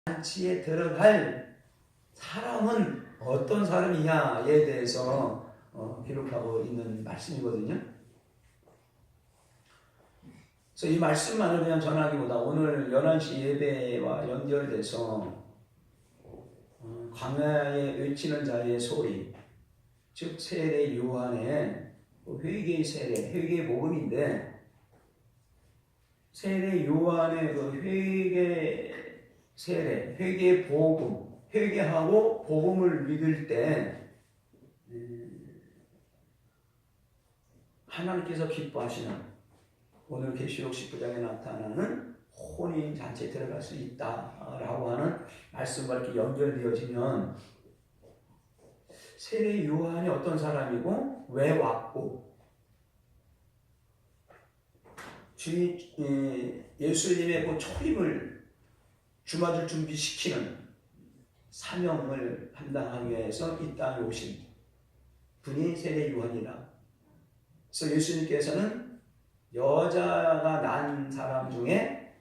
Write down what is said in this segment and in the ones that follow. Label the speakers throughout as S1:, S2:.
S1: 잔치에 들어갈 사람은 어떤 사람이냐에 대해서 기록하고 있는 말씀이거든요. 그래서 이 말씀만을 그냥 전하기보다 오늘 11시 예배와 연결돼서 광야에 외치는 자의 소리, 즉 세례 요한의 회개의 세례, 회개의 복음인데, 세례 요한의 그 회개 세례, 회개의 복음, 회개하고 복음을 믿을 때 하나님께서 기뻐하시는 오늘 계시록 19장에 나타나는 혼인 잔치에 들어갈 수 있다라고 하는 말씀과 이렇게 연결되어지면, 세례 요한이 어떤 사람이고 왜 왔고, 예수님의 그 초림을 주맞을 준비시키는 사명을 감당하기 위해서 이 땅에 오신 분이 세례 요한이라. 그래서 예수님께서는 여자가 난 사람 중에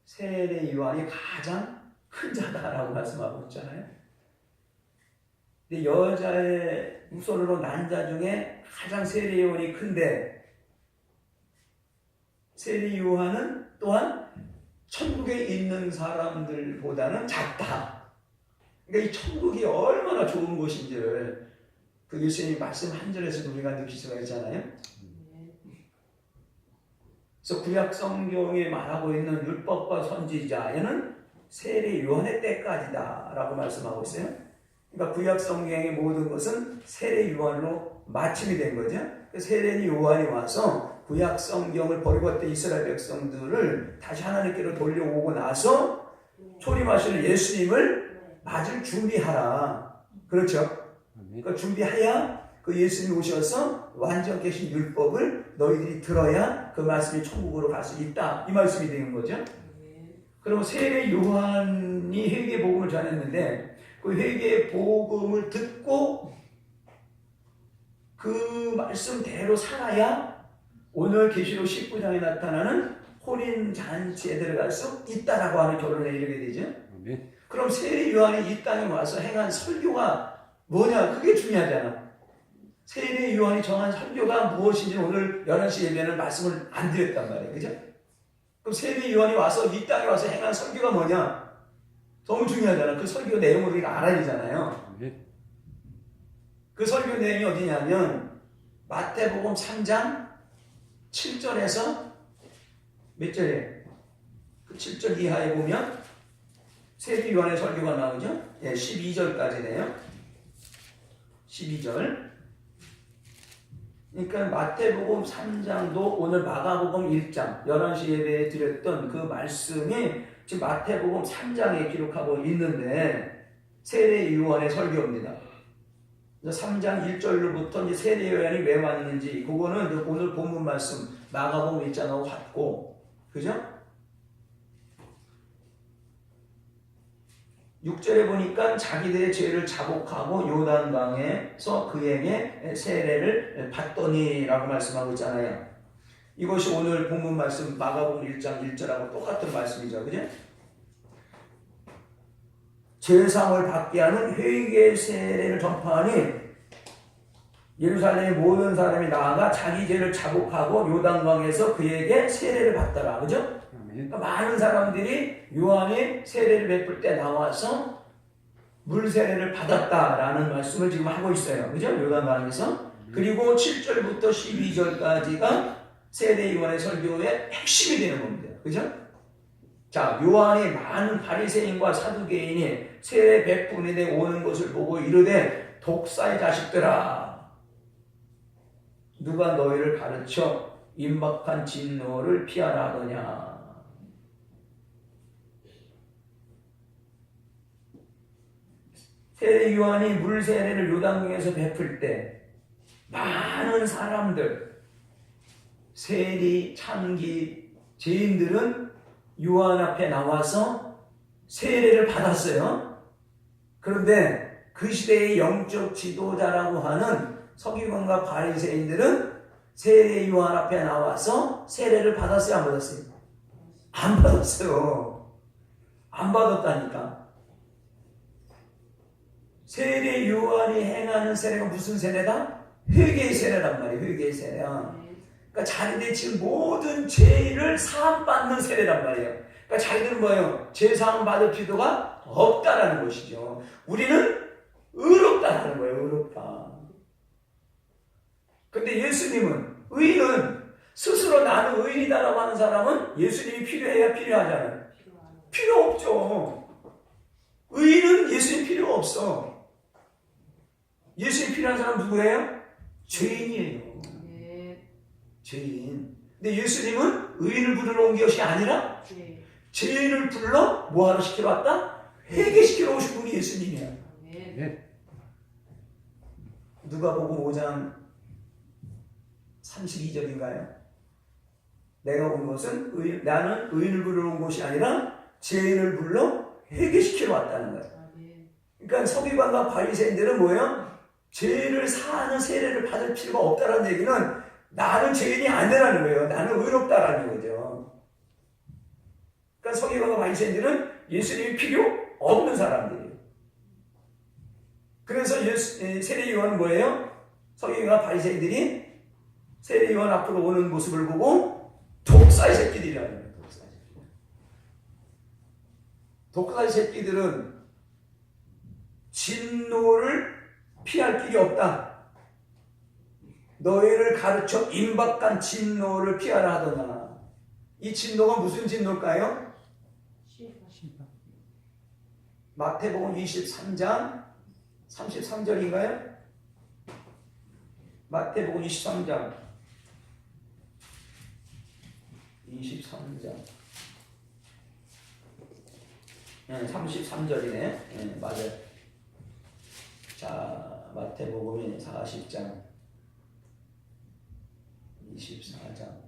S1: 세례 요한이 가장 큰 자다라고 말씀하고 있잖아요. 근데 여자의 후손으로 난 자 중에 가장 세례 요한이 큰데, 세례 요한은 또한 천국에 있는 사람들보다는 작다. 그러니까 이 천국이 얼마나 좋은 곳인지를 그 예수님 말씀 한 절에서 우리가 느낄 수가 있잖아요. 그래서 구약 성경에 말하고 있는 율법과 선지자에는 세례 요한의 때까지다라고 말씀하고 있어요. 그러니까 구약 성경의 모든 것은 세례 요한으로 마침이 된 거죠. 세례 요한이 와서 구약 성경을 버리고 이스라엘 백성들을 다시 하나님께로 돌려오고 나서 초림하시는 예수님을 맞을 준비하라. 그렇죠? 그러니까 준비해야 그 예수님이 오셔서 완전 계신 율법을 너희들이 들어야 그 말씀이 천국으로 갈 수 있다. 이 말씀이 되는 거죠. 그럼 세례 요한이 회개의 복음을 전했는데, 그 회개의 복음을 듣고 그 말씀대로 살아야 오늘 계시록 19장에 나타나는 혼인 잔치에 들어갈 수 있다라고 하는 결론에 이르게 되죠. 그럼 세례 요한이 이 땅에 와서 행한 설교가 뭐냐? 그게 중요하잖아. 세례 요한이 정한 설교가 무엇인지 오늘 11시 예배는 말씀을 안 드렸단 말이에요. 그죠? 그럼 세례 요한이 와서 이 땅에 와서 행한 설교가 뭐냐? 너무 중요하잖아. 그 설교 내용을 우리가 알아야 되잖아요. 그 설교 내용이 어디냐면 마태복음 3장 7절에서 몇 절에? 그 7절 이하에 보면 세례 요한의 설교가 나오죠? 예, 12절까지네요. 12절. 그러니까 마태복음 3장도 오늘 마가복음 1장 11시 예배에 드렸던 그 말씀이 지금 마태복음 3장에 기록하고 있는데 세례 요한의 설교입니다. 3장 1절로부터 이제 세례 요한이 왜 왔는지, 그거는 오늘 본문 말씀 마가복음 1장하고 같고, 그죠? 6절에 보니까 자기들의 죄를 자복하고 요단강에서 그에게 세례를 받더니라고 말씀하고 있잖아요. 이것이 오늘 본문 말씀 마가복음 1장 1절하고 똑같은 말씀이죠. 그죠? 죄사함을 받게 하는 회개의 세례를 전파하니 예루살렘의 모든 사람이 나아가 자기 죄를 자복하고 요단강에서 그에게 세례를 받더라. 그죠? 그러니까 많은 사람들이 요한이 세례를 베풀 때 나와서 물 세례를 받았다라는 말씀을 지금 하고 있어요. 그죠? 요단강에서. 그리고 7절부터 12절까지가 세례 요한의 설교의 핵심이 되는 겁니다. 그죠? 자, 요한이 많은 바리새인과 사두개인이 세례 베푸는 데 오는 것을 보고 이르되, 독사의 자식들아, 누가 너희를 가르쳐 임박한 진노를 피하라 하더냐. 세례 요한이 물 세례를 요단강에서 베풀 때 많은 사람들, 세리, 창기, 죄인들은 요한 앞에 나와서 세례를 받았어요. 그런데 그 시대의 영적 지도자라고 하는 서기관과 바리새인들은 세례 요한 앞에 나와서 세례를 받았어요, 안 받았어요? 안 받았어요. 안 받았다니까. 세례 요한이 행하는 세례가 무슨 세례다? 회개의 세례란 말이에요. 회개의 세례야. 그러니까 자기들이 지금 모든 죄를 사함받는 세례란 말이에요. 그러니까 자기들은 뭐예요? 죄 사함 받을 필요가 없다라는 것이죠. 우리는 의롭다라는 거예요. 의롭다. 근데 예수님은, 의인은 스스로 나는 의인이다라고 하는 사람은 예수님이 필요해야 필요하잖아요. 필요 없죠. 의인은 예수님 필요 없어. 예수님 필요한 사람 누구예요? 죄인이에요. 죄인. 근데 예수님은 의인을 부르러 온 것이 아니라 죄인을 불러 뭐하러 시키러 왔다? 회개시키러 오신 분이 예수님이야. 누가복음 5장 32절인가요? 내가 온 것은 나는 의인을 부르러 온 것이 아니라 죄인을 불러 회개시키러 왔다는 거예요. 그러니까 서기관과 바리새인들은 뭐예요? 죄를 사하는 세례를 받을 필요가 없다는 얘기는 나는 죄인이 아니라는 거예요. 나는 의롭다라는 거죠. 그러니까 서기관과 바리새인들은 예수님이 필요 없는 사람들이에요. 그래서 세례 요한은 뭐예요? 서기관과 바리새인들이 세례 요한 앞으로 오는 모습을 보고 독사의 새끼들이라는 거예요. 독사의 새끼들은 진노를 피할 길이 없다. 너희를 가르쳐 임박한 진노를 피하라 하더나. 이 진노가 무슨 진노일까요? 마태복음 23장 33절인가요? 마태복음 23장 33절이네. 네, 맞아요. 자, 마태복음이 40장 24장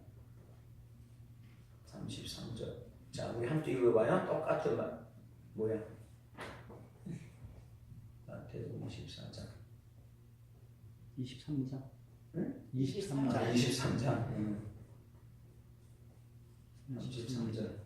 S1: 33절. 자, 우리 함께 읽어봐요. 똑같은 말. 뭐야? 마태복음 24장
S2: 23장.
S1: 응?
S2: 23장.
S1: 23장. 33절.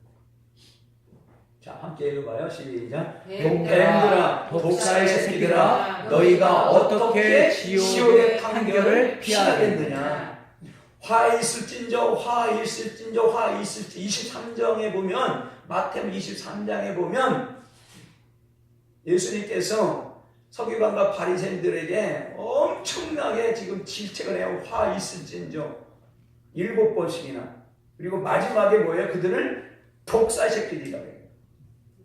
S1: 자, 함께 읽어봐요. 시작. 뱀들아, 독사의 새끼들아, 너희가 어떻게 지옥의 판결을 피하겠느냐? 화 있을진저, 화 있을진저, 화 있을지. 23장에 보면, 마태복음 23장에 보면 예수님께서 서기관과 바리새인들에게 엄청나게 지금 질책을 해요. 화 있을진저 7번씩이나. 그리고 마지막에 뭐예요? 그들을 독사의 새끼들이라고 해요.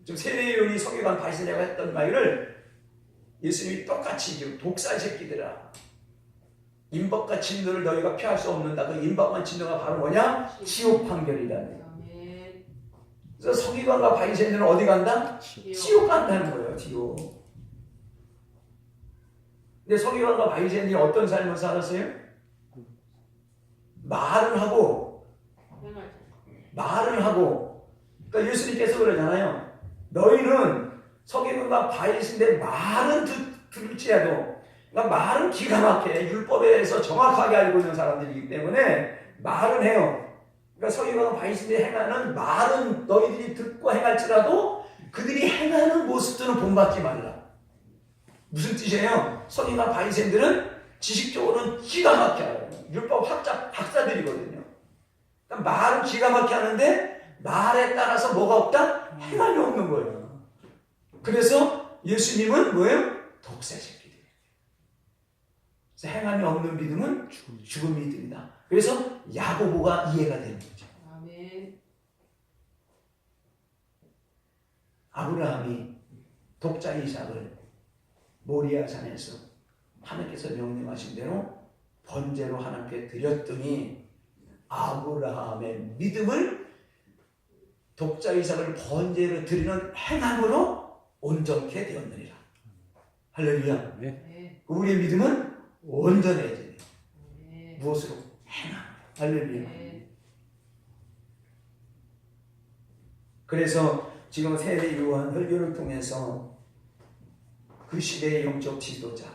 S1: 지금 세례 요한이 서기관 바리새인에게 했던 말을 예수님이 똑같이 지금 독사의 새끼들아, 임박과 진노를 너희가 피할 수 없는다. 그 임박과 진노가 바로 뭐냐? 지옥 판결이다. 그래서 서기관과 바리새인들은 어디 간다? 지옥 간다는 거예요. 지옥. 근데 서기관과 바리새인들이 어떤 삶을 살았어요? 말은 하고 그러니까 예수님께서 그러잖아요. 너희는 서기관과 바리새인들 말은 들을지라도, 그러니까 말은 기가 막혀. 율법에서 정확하게 알고 있는 사람들이기 때문에 말은 해요. 그러니까 서기관과 바리새인들이 행하는 말은 너희들이 듣고 행할지라도 그들이 행하는 모습들은 본받지 말라. 무슨 뜻이에요? 서기관과 바리새인들은 지식적으로는 기가 막혀요. 율법 학자들이거든요. 그러니까 말은 기가 막혀 하는데 말에 따라서 뭐가 없다? 행함이 없는 거예요. 그래서 예수님은 뭐예요? 독사의 새끼들. 그래서 행함이 없는 믿음은 죽음이 이들이다. 그래서 야고보가 이해가 되는 거죠.
S3: 아멘.
S1: 아브라함이 독자 이삭을 모리아 산에서 하나님께서 명령하신 대로 번제로 하나님께 드렸더니 아브라함의 믿음을 독자 이삭을 번제로 드리는 행함으로 온전케 되었느니라. 할렐루야.
S2: 네.
S1: 우리의 믿음은 온전해져야 돼요.
S3: 네.
S1: 무엇으로? 행함. 할렐루야.
S3: 네.
S1: 그래서 지금 세례 요한 혈교를 통해서 그 시대의 영적 지도자,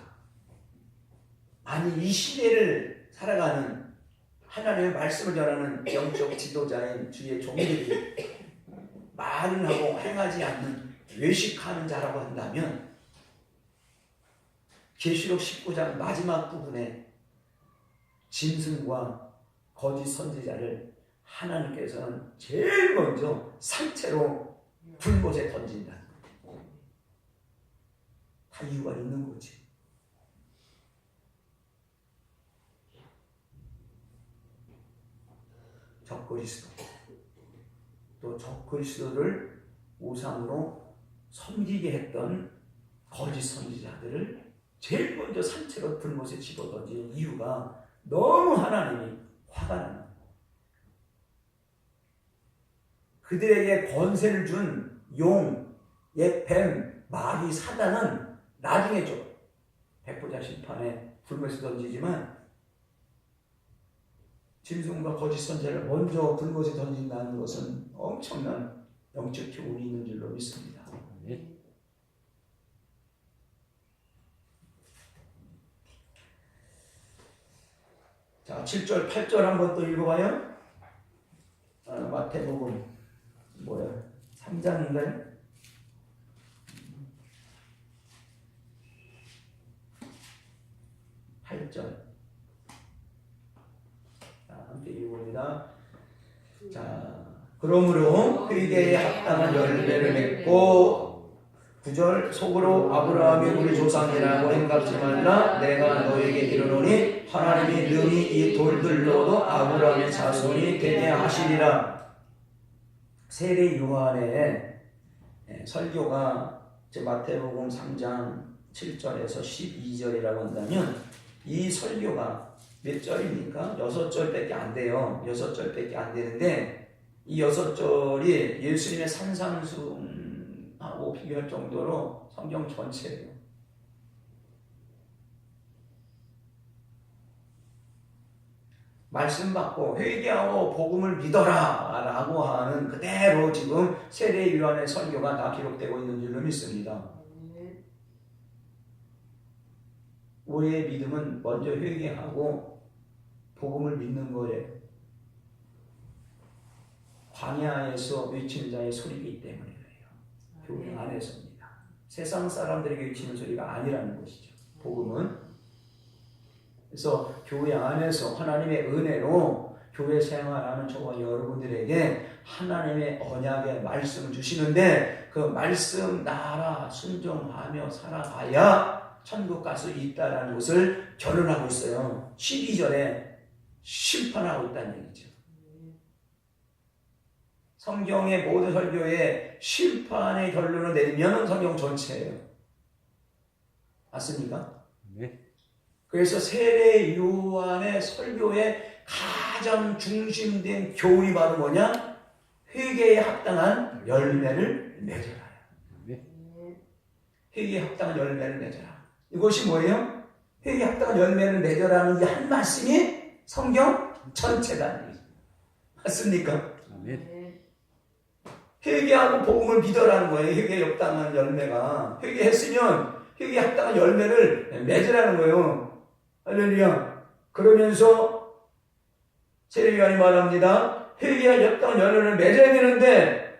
S1: 아니 이 시대를 살아가는 하나님의 말씀을 전하는 영적 지도자인 주의 종들이 말은 하고 행하지 않는 외식하는 자라고 한다면 계시록 19장 마지막 부분에 짐승과 거짓 선지자를 하나님께서는 제일 먼저 산채로 불못에 던진다는 거예요. 다 이유가 있는 거지. 적그리스도, 또 적그리스도를 우상으로 섬기게 했던 거짓 선지자들을 제일 먼저 산채로 불못에 집어던지는 이유가 너무 하나님이 화가 나는 거예요. 그들에게 권세를 준 용, 뱀, 마귀, 사단은 나중에 좀 백보자 심판에 불못에 던지지만 짐승과 거짓 선지자를 먼저 불못에 던진다는 것은 엄청난 영적 교훈이 있는 줄로 믿습니다. 자, 7절, 8절 한번 또 읽어봐요. 마태복음 3장인가요? 8절. 함께 읽어봅니다. 자, 그러므로 회개에 합당한 열매를 맺고 9절 속으로 아브라함이 우리 조상이라고 생각지 말라. 내가 너에게 이르노니 하나님이 능히 이 돌들로도 아브라함의 자손이 되게 하시리라. 세례 요한의 설교가 마태복음 3장 7절에서 12절이라고 한다면 이 설교가 몇 절입니까? 6절밖에 안 돼요. 6절밖에 안 되는데 이 6절이 예수님의 산상수훈하고 비교할 정도로 성경 전체예요. 말씀 받고 회개하고 복음을 믿어라 라고 하는 그대로 지금 세례 요한의 설교가 다 기록되고 있는 줄로 믿습니다. 우리의 믿음은 먼저 회개하고 복음을 믿는 거예요. 광야에서 외치는 자의 소리이기 때문에 그래요. 교회 안에서입니다. 세상 사람들에게 외치는 소리가 아니라는 것이죠. 복음은. 그래서 교회 안에서 하나님의 은혜로 교회 생활하는 저와 여러분들에게 하나님의 언약의 말씀을 주시는데 그 말씀 나라 순종하며 살아가야 천국 갈 수 있다는 것을 결론하고 있어요. 12절에 심판하고 있다는 얘기죠. 성경의 모든 설교에 심판의 결론을 내리면 성경 전체예요. 맞습니까? 네. 그래서 세례 요한의 설교의 가장 중심된 교훈이 바로 뭐냐? 회개에 합당한 열매를 맺어라. 네. 회개에 합당한 열매를 맺어라. 이것이 뭐예요? 회개에 합당한 열매를 맺어라는 이 한 말씀이 성경 전체다는 얘기죠. 맞습니까? 네. 회개하고 복음을 믿어라는 거예요. 회개에 합당한 열매가. 회개했으면 회개에 합당한 열매를 맺으라는 거예요. 할렐루야. 그러면서 세례 요한이 말합니다. 회개에 합당한 열매를 맺어야 되는데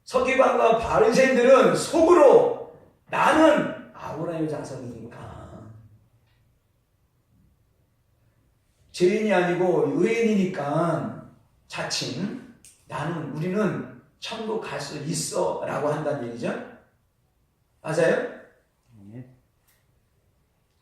S1: 서기관과 바리새인들은 속으로 나는 아브라함의 자손이니까 죄인이 아니고 의인이니까 자칭 우리는 천국 갈 수 있어 라고 한다는 얘기죠. 맞아요?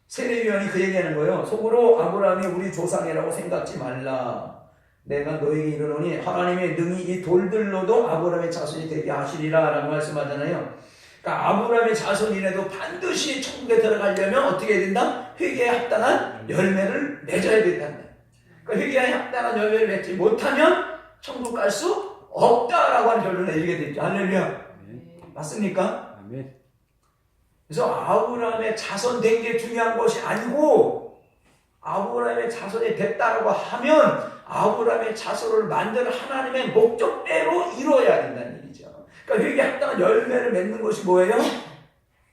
S1: 세례 요한이 그 얘기하는 거예요. 속으로 아브라함이 우리 조상이라고 생각지 말라. 내가 너에게 이르노니 하나님의 능히 이 돌들로도 아브라함의 자손이 되게 하시리라 라고 말씀하잖아요. 그러니까 아브라함의 자손이라도 반드시 천국에 들어가려면 어떻게 해야 된다? 회개에 합당한 열매를 맺어야 된다. 그러니까 회개에 합당한 열매를 맺지 못하면 천국 갈 수 없다라고 하는 결론을 내리게 됐죠. 할렐루야. 맞습니까? 아멘. 그래서 아브라함의 자손 된 게 중요한 것이 아니고 아브라함의 자손이 됐다라고 하면 아브라함의 자손을 만드는 하나님의 목적대로 이루어야 된다는 얘기죠. 그러니까 회개에 합당한 열매를 맺는 것이 뭐예요?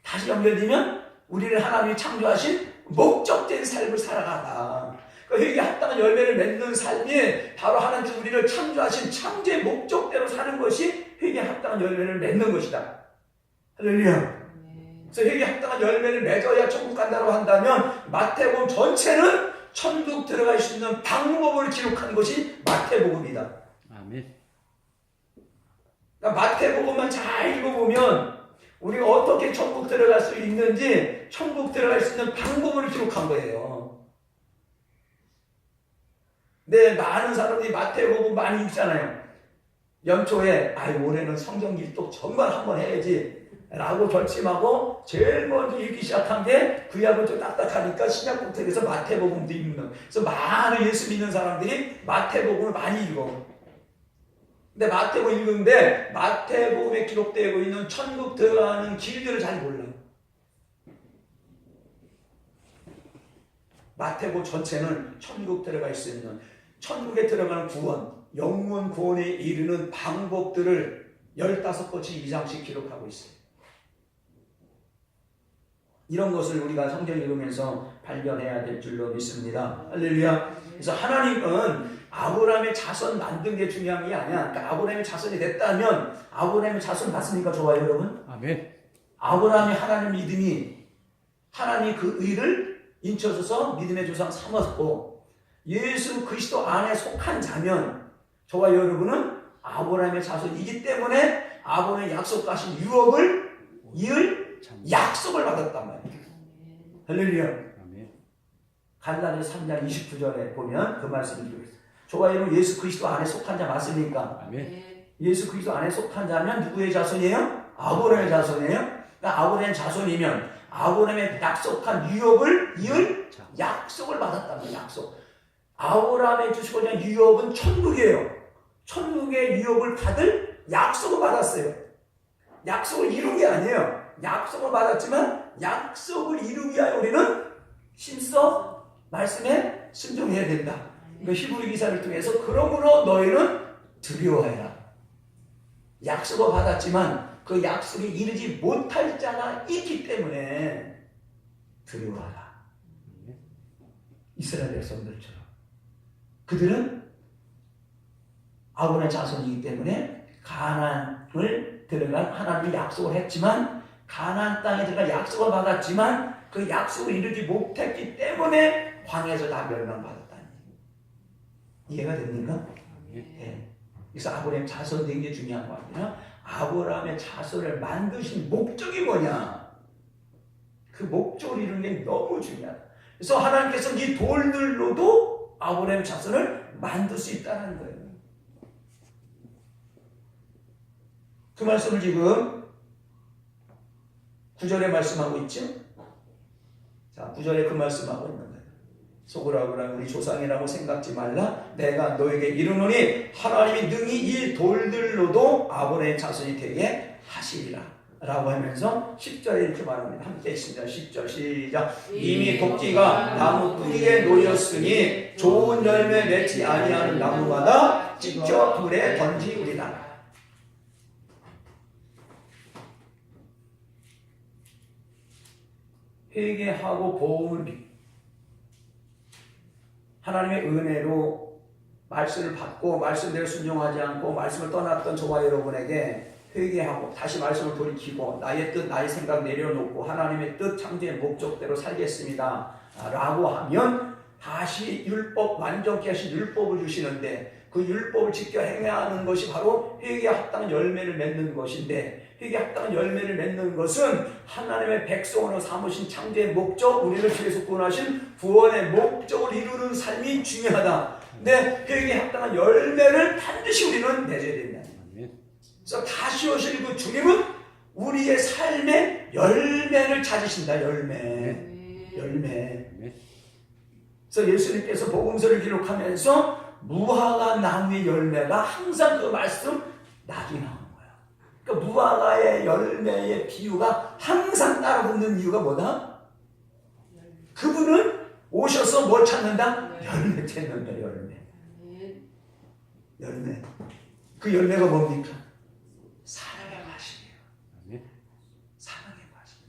S1: 다시 연결되면 우리를 하나님이 창조하신 목적된 삶을 살아가다. 그러니까 회개에 합당한 열매를 맺는 삶이 바로 하나님께서 우리를 창조하신 창조의 목적대로 사는 것이 회개에 합당한 열매를 맺는 것이다. 할렐루야. 그래서 회개에 합당한 열매를 맺어야 천국 간다고 한다면 마태복음 전체는 천국 들어갈 수 있는 방법을 기록한 것이 마태복음이다.
S2: 아멘.
S1: 그러니까 마태복음만 잘 읽어보면 우리가 어떻게 천국 들어갈 수 있는지 천국 들어갈 수 있는 방법을 기록한 거예요. 근데 많은 사람들이 마태복음 많이 읽잖아요. 연초에 올해는 성경 일독 정말 한번 해야지 라고 결심하고 제일 먼저 읽기 시작한 게 구약은 좀 딱딱하니까 신약부터 해서 마태복음도 읽는. 그래서 많은 예수 믿는 사람들이 마태복음을 많이 읽어. 근데 마태복음 읽는데 마태복음에 기록되고 있는 천국 들어가는 길들을 잘 몰라요. 마태복음 전체는 천국 들어갈 수 있는, 천국에 들어가는 구원, 영원 구원에 이르는 방법들을 15번씩 이상씩 기록하고 있어요. 이런 것을 우리가 성경 읽으면서 발견해야 될 줄로 믿습니다. 할렐루야. 그래서 하나님은 아브라함의 자손 만든 게 중요한 게 아니야. 그러니까 아브라함의 자손이 됐다면 아브라함의 자손 맞습니까? 좋아요, 여러분?
S2: 아멘.
S1: 아브라함이 하나님 믿음이 하나님이 그 의를 인쳐줘서 믿음의 조상 삼았고 예수 그리스도 안에 속한 자면 저와 여러분은 아브라함의 자손이기 때문에 아브라함의 약속하신 유업을 이을 약속을 받았단 말이에요. 할렐루야.
S2: 아멘.
S1: 갈라디아서 3장 29절에 보면 그 말씀을 드리고 있어요. 저와 여러분 예수 그리스도 안에 속한 자 맞습니까?
S2: 아멘.
S1: 예수 그리스도 안에 속한 자면 누구의 자손이에요? 아브라함의 자손이에요. 그러니까 아브라함의 자손이면 아브라함의 약속한 유업을 이을 약속을 받았단 말이에요. 약속. 아브라함의 주시고자 한 유업은 천국이에요. 천국의 유업을 받을 약속을 받았어요. 약속을 이룬 게 아니에요. 약속을 받았지만 약속을 이루기 위하여 우리는 힘써 말씀에 순종해야 된다. 그 히브리 기사를 통해서 그러므로 너희는 두려워해라. 약속을 받았지만 그 약속에 이르지 못할 자가 있기 때문에 두려워하라. 이스라엘 백성들처럼 그들은 아브라함의 자손이기 때문에 가나안을 들어갈 하나님이 약속을 했지만 가나안 땅에 들어갈 약속을 받았지만 그 약속을 이루지 못했기 때문에 광야에서 다 멸망받았다는 이해가 됩니까? 네. 그래서 아브라함의 자손 된 게 중요한 거 아니라 아브라함의 자손을 만드신 목적이 뭐냐? 그 목적을 이루는 게 너무 중요하다. 그래서 하나님께서 이 돌들로도 아브라함의 자손을 만들 수 있다는 거예요. 그 말씀을 지금 9절에 말씀하고 있죠. 자, 9절에 그 말씀하고 있는 거예요. 속으라고라 우리 조상이라고 생각지 말라. 내가 너에게 이르노니 하나님이 능히 이 돌들로도 아브라함의 자손이 되게 하시리라 라고 하면서 10절에 이렇게 말합니다. 함께 읽습니다. 10절 시작. 이미 도끼가 나무 뿌리에 놓였으니 좋은 열매 맺지 아니하는 나무마다 찢겨 불에 던지우리라. 회개하고 복음을 하나님의 은혜로 말씀을 받고 말씀대로 순종하지 않고 말씀을 떠났던 저와 여러분에게 회개하고 다시 말씀을 돌이키고 나의 뜻 나의 생각 내려놓고 하나님의 뜻 창조의 목적대로 살겠습니다 라고 하면 다시 율법 완전케 하신 율법을 주시는데 그 율법을 지켜 행해야 하는 것이 바로 회개에 합당한 열매를 맺는 것인데 회개에 합당한 열매를 맺는 것은 하나님의 백성으로 삼으신 창조의 목적, 우리를 계속 구원하신 구원의 목적을 이루는 삶이 중요하다. 근데 회개에 합당한 열매를 반드시 우리는 맺어야 된다. 그래서 다시 오실 그 주님은 우리의 삶의 열매를 찾으신다. 열매. 그래서 예수님께서 복음서를 기록하면서 무화과 나무의 열매가 항상 그 말씀 나중에 나오는 거야. 그러니까 무화과의 열매의 비유가 항상 따라붙는 이유가 뭐다? 그분은 오셔서 뭘 찾는다? 열매 찾는다. 열매. 그 열매가 뭡니까? 사랑의 맛이에요. 사랑의 맛이에요.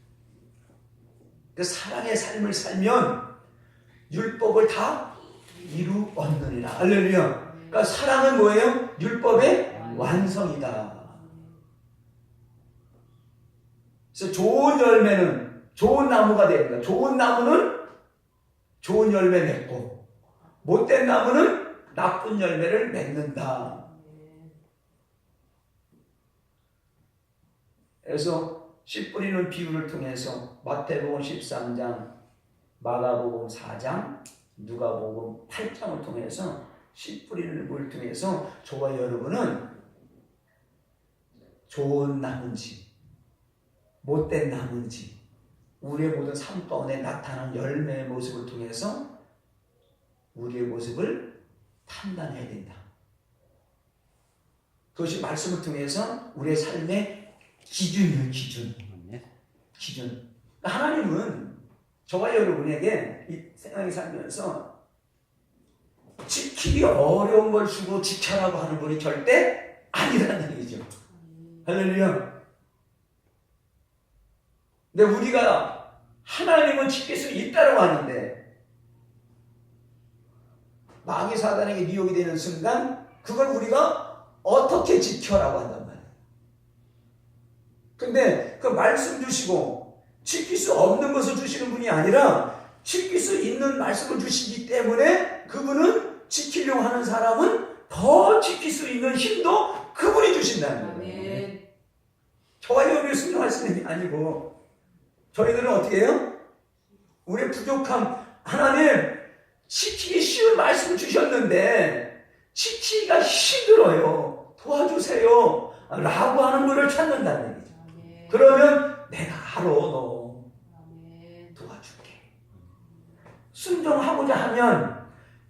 S1: 그 사랑의 삶을 살면 율법을 다 이루었느니라. 할렐루야. 그러니까 사랑은 뭐예요? 율법의 완성이다. 그래서 좋은 열매는 좋은 나무가 됩니다. 좋은 나무는 좋은 열매 맺고 못된 나무는 나쁜 열매를 맺는다. 그래서 씨 뿌리는 비유를 통해서 마태복음 13장, 마가복음 4장, 누가복음 8장을 통해서 씨 뿌리는 물 통해서 저와 여러분은 좋은 나무인지 못된 나무인지 우리의 모든 삶 가운데 나타나는 열매의 모습을 통해서 우리의 모습을 판단해야 된다. 그것이 말씀을 통해서 우리의 삶의 기준이에요. 기준. 하나님은 저와 여러분에게 이 세상에 살면서 지키기 어려운 걸 주고 지켜라고 하는 분이 절대 아니라는 얘기죠. 할렐루야. 근데 우리가 하나님은 지킬 수 있다고 하는데 마귀 사단에게 미혹이 되는 순간 그걸 우리가 어떻게 지켜라고 한단 말이에요. 근데 그 말씀 주시고 지킬 수 없는 것을 주시는 분이 아니라 지킬 수 있는 말씀을 주시기 때문에 그분은 지키려고 하는 사람은 더 지킬 수 있는 힘도 그분이 주신다는 거예요. 저와 여러분이 순종할 수 있는 게 아니고 저희들은 어떻게 해요? 우리의 부족함, 하나님 지키기 쉬운 말씀을 주셨는데 지키기가 힘들어요. 도와주세요 라고 하는 분을 찾는다는 얘기죠. 그러면 내가 알아, 너 도와줄게. 순종하고자 하면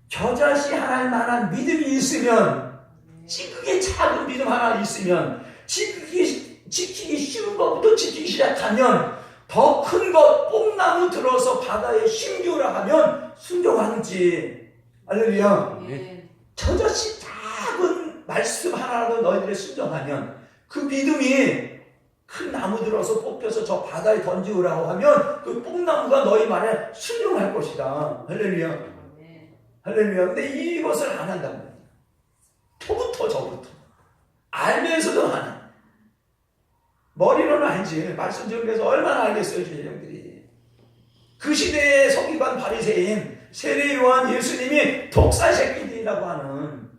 S1: 겨자씨 하나일 만한 믿음이 있으면 찌그게 작은 믿음 하나 있으면 지키기 쉬운 것부터 지키기 시작하면 더 큰 것 뽕나무 들어서 바다에 심기우라 하면 순종하는지. 할렐루야. 저저씨 작은 말씀 하나라도 너희들이 순종하면 그 믿음이 큰 나무 들어서 뽑혀서 저 바다에 던지우라고 하면 그 뽕나무가 너희 말에 순종할 것이다. 할렐루야. 할렐루야. 근데 이것을 안 한단 말이야. 저부터 알면서도 안 해. 머리로는 알지. 말씀 전에서 얼마나 알겠어요, 주의 형들이. 그 시대의 서기관 바리새인 세례 요한 예수님이 독사 새끼들이라고 하는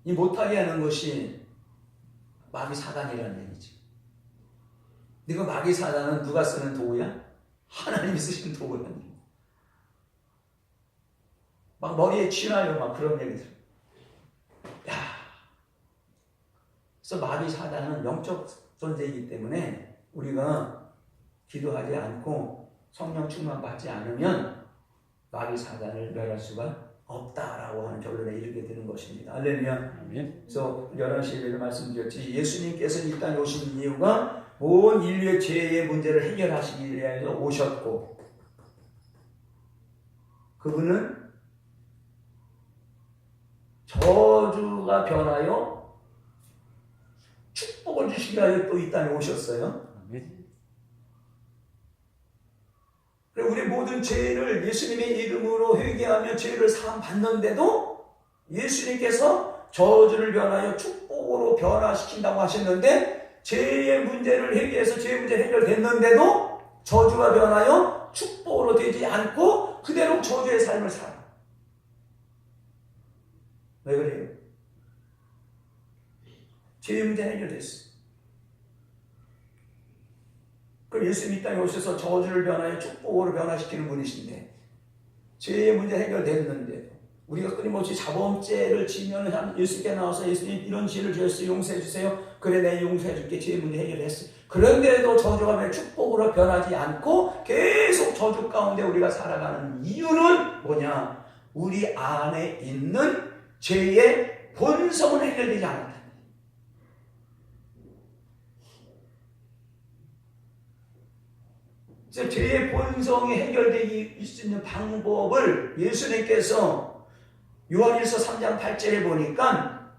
S1: 이 못하게 하는 것이 마귀 사단이라는 얘기지. 근데 그 마귀 사단은 누가 쓰는 도구야? 하나님이 쓰신 도구라는 얘기. 막 머리에 쥐나요, 막 그런 얘기들. 야, 그래서 마귀 사단은 영적 존재이기 때문에 우리가 기도하지 않고 성령 충만 받지 않으면 마귀 사단을 멸할 수가 없다라고 하는 결론에 이르게 되는 것입니다. 할렐루야. 그래서 11시에 말씀드렸지, 예수님께서 이 땅에 오신 이유가 온 인류의 죄의 문제를 해결하시기 위해서 오셨고, 그분은 저주가 변하여 축복을 주시기 위하여 또 이 땅에 오셨어요. 우리 모든 죄를 예수님의 이름으로 회개하며 죄를 사함 받는데도 예수님께서 저주를 변하여 축복으로 변화시킨다고 하셨는데, 죄의 문제를 회개해서 죄의 문제 해결됐는데도 저주가 변하여 축복으로 되지 않고 그대로 저주의 삶을 살아. 왜 그래요? 죄의 문제 해결됐어. 그럼 예수님 이 땅에 오셔서 저주를 변하여 축복으로 변화시키는 분이신데, 죄의 문제 해결됐는데 우리가 끊임없이 자범죄를 지면 예수님께 나와서 예수님 이런 죄를 지었어요, 용서해 주세요. 그래, 내가 용서해 줄게. 죄의 문제 해결했어. 그런데도 저주가 축복으로 변하지 않고 계속 저주 가운데 우리가 살아가는 이유는 뭐냐? 우리 안에 있는 죄의 본성은 해결되지 않았다. 그래서 죄의 본성이 해결되기 있는 방법을 예수님께서 요한일서 3장 8절에 보니까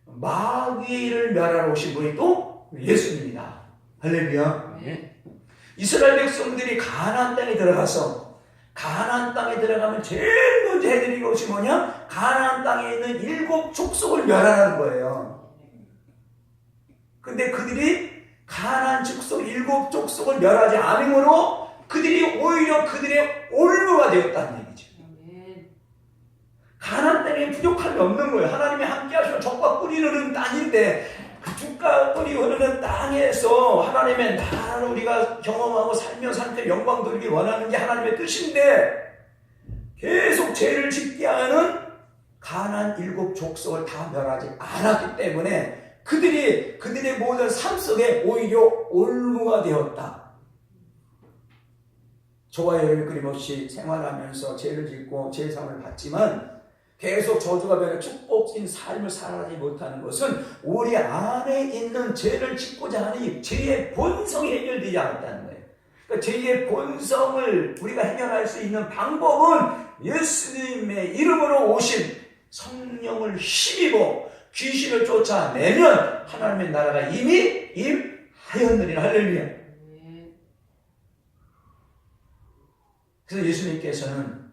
S1: 마귀를 멸하러 오신 분이 또 예수님이다. 할렐루야. 이스라엘 백성들이 가나안 땅에 들어가서, 가나안 땅에 들어가면 제일 먼저 해드릴 것이 뭐냐? 가나안 땅에 있는 7 족속을 멸하라는 거예요. 근데 그들이 가나안 족속 7족속을 멸하지 않으므로 그들이 오히려 그들의 올무가 되었다는 얘기죠. 가나안 땅에 부족함이 없는 거예요. 하나님이 함께 하시면 적과 꿀이 흐르는 땅인데 그 죽과 꿀이 흐르는 땅에서 하나님의 나라를 우리가 경험하고 살면서 하나님께 영광 돌리기 원하는 게 하나님의 뜻인데 계속 죄를 짓게 하는 가나안 7족속을 다 멸하지 않았기 때문에 그들의 모든 삶 속에 오히려 올무가 되었다. 저와 여러분이 끊임없이 생활하면서 죄를 짓고 죄상을 받지만 계속 저주가 변해 축복인 삶을 살아가지 못하는 것은 우리 안에 있는 죄를 짓고자 하는 이 죄의 본성이 해결되지 않았다는 거예요. 그러니까 죄의 본성을 우리가 해결할 수 있는 방법은 예수님의 이름으로 오신 성령을 힘입어 귀신을 쫓아내면 하나님의 나라가 이미 임하였느니라. 할렐루야. 그래서 예수님께서는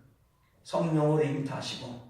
S1: 성령으로 잉타하시고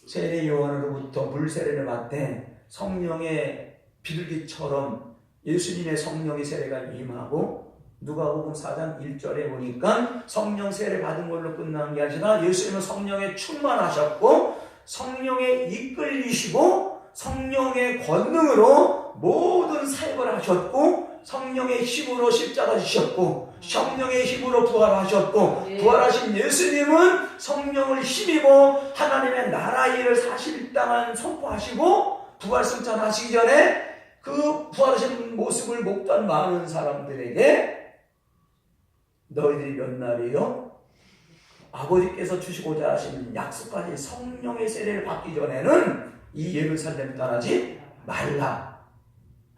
S1: 세례 요한으로부터 물세례를 받되 성령의 비둘기처럼 예수님의 성령의 세례가 임하고 누가복음 4장 1절에 보니까 성령 세례 받은 걸로 끝난 게 아니라 예수님은 성령에 충만하셨고 성령에 이끌리시고 성령의 권능으로 모든 사역을 하셨고 성령의 힘으로 십자가 지셨고 성령의 힘으로 부활하셨고 부활하신 예수님은 성령을 힘입어 하나님의 나라 일을 사실 땅을 선포하시고 부활승천하시기 전에 그 부활하신 모습을 목도한 많은 사람들에게 너희들이 몇 날이요? 아버지께서 주시고자 하시는 약속까지 성령의 세례를 받기 전에는 이 예루살렘 떠나지 말라.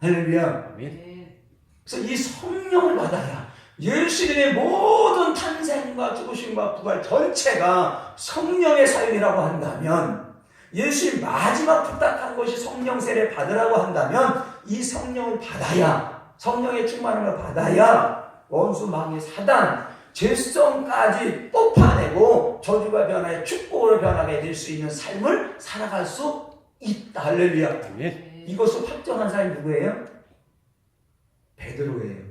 S1: 할렐루야. 그래서 이 성령을 받아야 예수님의 모든 탄생과 죽으심과 부활 전체가 성령의 사역이라고 한다면 예수님 마지막 부탁한 것이 성령 세례 받으라고 한다면 이 성령을 받아야 성령의 충만함을 받아야 원수 마귀 사단 죄성까지 뽑아내고 저주가 변하여 축복으로 변하게 될 수 있는 삶을 살아갈 수 있다. 할렐루야. 이것을 확정한 사람이 누구예요? 베드로예요.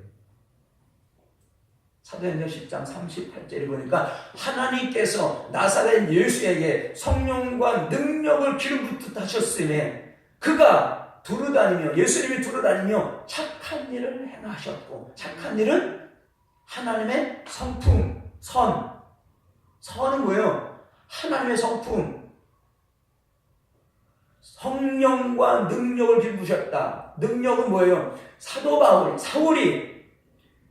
S1: 사도행전 10장 38절에 보니까 하나님께서 나사렛 예수에게 성령과 능력을 기름 붓듯 하셨음에 그가 두루다니며 예수님이 두루다니며 착한 일을 행하셨고 착한 일은 하나님의 성품 선은 뭐예요? 하나님의 성품 성령과 능력을 기름 부으셨다. 능력은 뭐예요? 사도 바울 사울이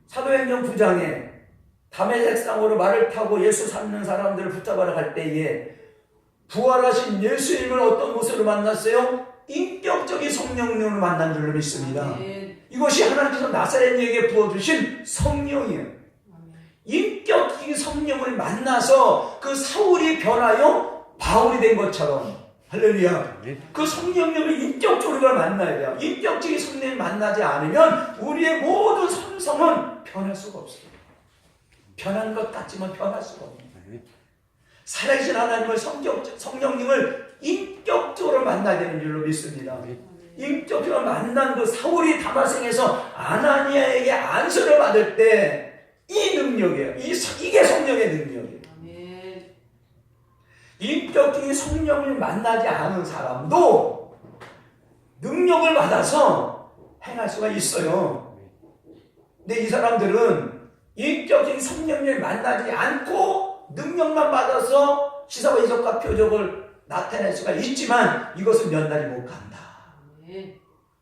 S1: 사도행전 9장에 다메섹상으로 말을 타고 예수 삼는 사람들을 붙잡아라 갈 때에 부활하신 예수님을 어떤 모습으로 만났어요? 인격적인 성령님을 만난 줄로 믿습니다. 이것이 하나님께서 나사렛에게 부어주신 성령이에요. 인격적인 성령을 만나서 그 사울이 변하여 바울이 된 것처럼 할렐루야. 그 성령님을 인격적으로 만나야 돼요. 인격적인 성령을 만나지 않으면 우리의 모든 성성은 변할 수가 없어요. 변한 것 같지만 변할 수가 없어요. 살아계신 하나님을 성령님을 인격적으로 만나야 되는 줄로 믿습니다. 인격적으로 만난 그 사울이 다마섹에서 아나니아에게 안수를 받을 때 이 능력이에요. 이게 성령의 능력이에요. 인격적인 성령을 만나지 않은 사람도 능력을 받아서 행할 수가 있어요. 근데 이 사람들은 인격적인 성령을 만나지 않고 능력만 받아서 시사와 이적과 표적을 나타낼 수가 있지만 이것은 면달이 못 간다.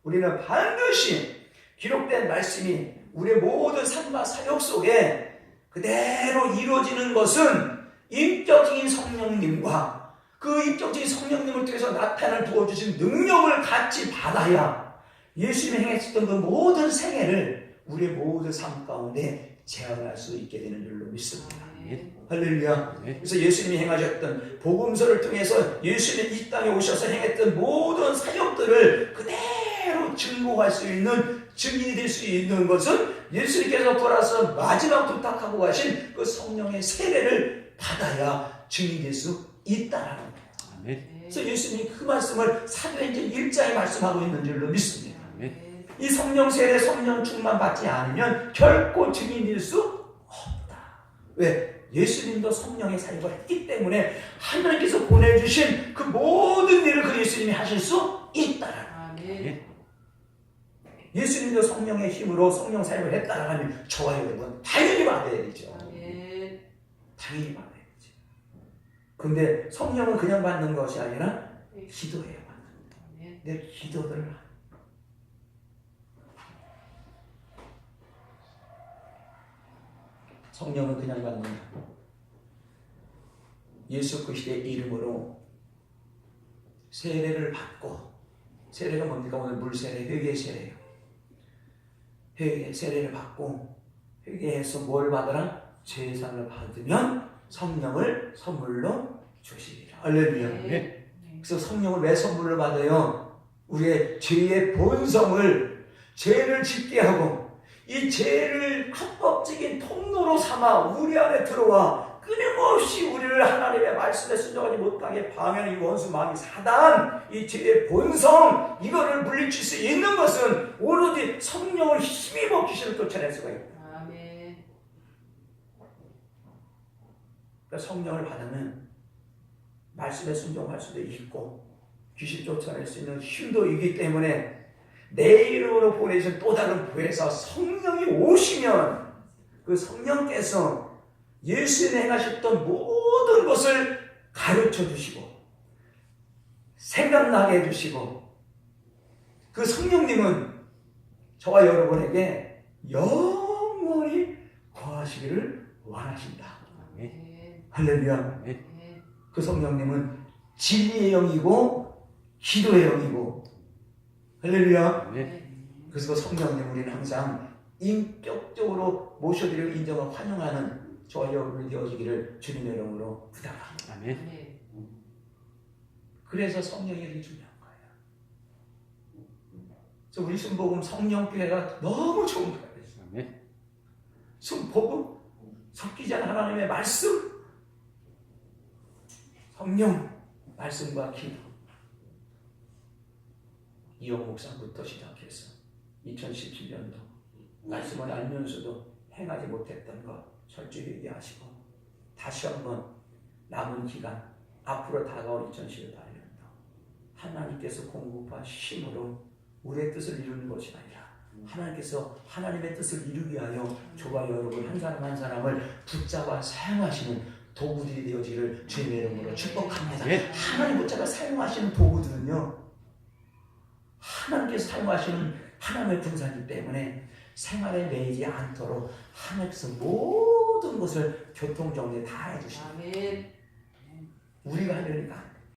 S1: 우리는 반드시 기록된 말씀이 우리의 모든 삶과 사역 속에 그대로 이루어지는 것은 인격적인 성령님과 그 인격적인 성령님을 통해서 나타날 부어주신 능력을 같이 받아야 예수님이 행했던 그 모든 생애를 우리의 모든 삶 가운데 재현할 수 있게 되는 줄로 믿습니다. 할렐루야. 그래서 예수님이 행하셨던 복음서를 통해서 예수님이 이 땅에 오셔서 행했던 모든 사역들을 그대로 증거할 수 있는 증인이 될 수 있는 것은 예수님께서 돌아서 마지막 부탁하고 가신 그 성령의 세례를 받아야 증인이 될 수 있다라는 거예요. 그래서 예수님이 그 말씀을 사도행전 1장에 말씀하고 있는 줄로 믿습니다. 이 성령 세례, 성령 충만 받지 않으면 결코 증인일 수 없다. 왜? 예수님도 성령의 사역을 했기 때문에 하나님께서 보내주신 그 모든 일을 그 예수님이 하실 수 있다라는.
S2: 아멘.
S1: 예수님도 성령의 힘으로 성령 사역을 했다라고 하면 저와 여러분 당연히 받아야 되죠.
S2: 아멘.
S1: 당연히 받아야 되죠. 근데 성령은 그냥 받는 것이 아니라 기도해야 받는다.
S2: 아멘.
S1: 내 기도들을 하는. 성령은 그냥 받는다. 예수 그리스도의 이름으로 세례를 받고, 세례가 뭡니까? 오늘 물세례, 회개 세례예요. 회개 세례를 받고 회개해서 뭘 받으라? 제사를 받으면 성령을 선물로 주시리라. 할렐루야.
S2: 네.
S1: 그래서 성령을 왜 선물로 받아요? 우리의 죄의 본성을, 죄를 짓게 하고 이 죄를 합법적인 통로로 삼아 우리 안에 들어와 끊임없이 우리를 하나님의 말씀에 순종하지 못하게 방해하는 이 원수 마귀 사단, 이 죄의 본성, 이거를 물리칠 수 있는 것은 오로지 성령을 힘입어 귀신을 쫓아낼 수가 있다.
S2: 아멘.
S1: 그러니까 성령을 받으면 말씀에 순종할 수도 있고 귀신 쫓아낼 수 있는 힘도 있기 때문에 내 이름으로 보내신 또 다른 부에서 성령이 오시면 그 성령께서 예수님이 행하셨던 모든 것을 가르쳐 주시고 생각나게 해주시고 그 성령님은 저와 여러분에게 영원히 거하시기를 원하신다.
S2: 아멘.
S1: 할렐루야.
S2: 아멘.
S1: 그 성령님은 진리의 영이고 기도의 영이고 할렐루야.
S2: 아멘.
S1: 그래서 성령님 우리는 항상 인격적으로 모셔드리고 인정하고 환영하는 저와 여러분이 되어지기를 주님의 이름으로 부탁합니다.
S3: 아멘.
S2: 아멘.
S1: 그래서 성령이 이렇게 중요한 거예요. 그래서 우리 순복음 성령교회가 너무 좋은 거예요.
S3: 아멘.
S1: 순복음 섞이지 않은 하나님의 말씀, 성령, 말씀과 기도. 이영 목사부터 시작해서 2017년도 말씀을 알면서도 행하지 못했던 것 철저히 얘기하시고 다시 한번 남은 기간 앞으로 다가올 2018년도 하나님께서 공급한 힘으로 우리의 뜻을 이루는 것이 아니라 하나님께서 하나님의 뜻을 이루기 위하여 저와 여러분 한 사람 한 사람을 붙잡아 사용하시는 도구들이 되어지기를 주님의 이름으로 축복합니다.
S3: 예.
S1: 하나님 붙잡아 사용하시는 도구들은요 하나님께서 사용하시는 하나님의 분사이기 때문에 생활에 매이지 않도록 하나님께서 모든 것을 교통정리 다 해주십니다.
S2: 아멘.
S1: 우리가 하려니까 안 돼.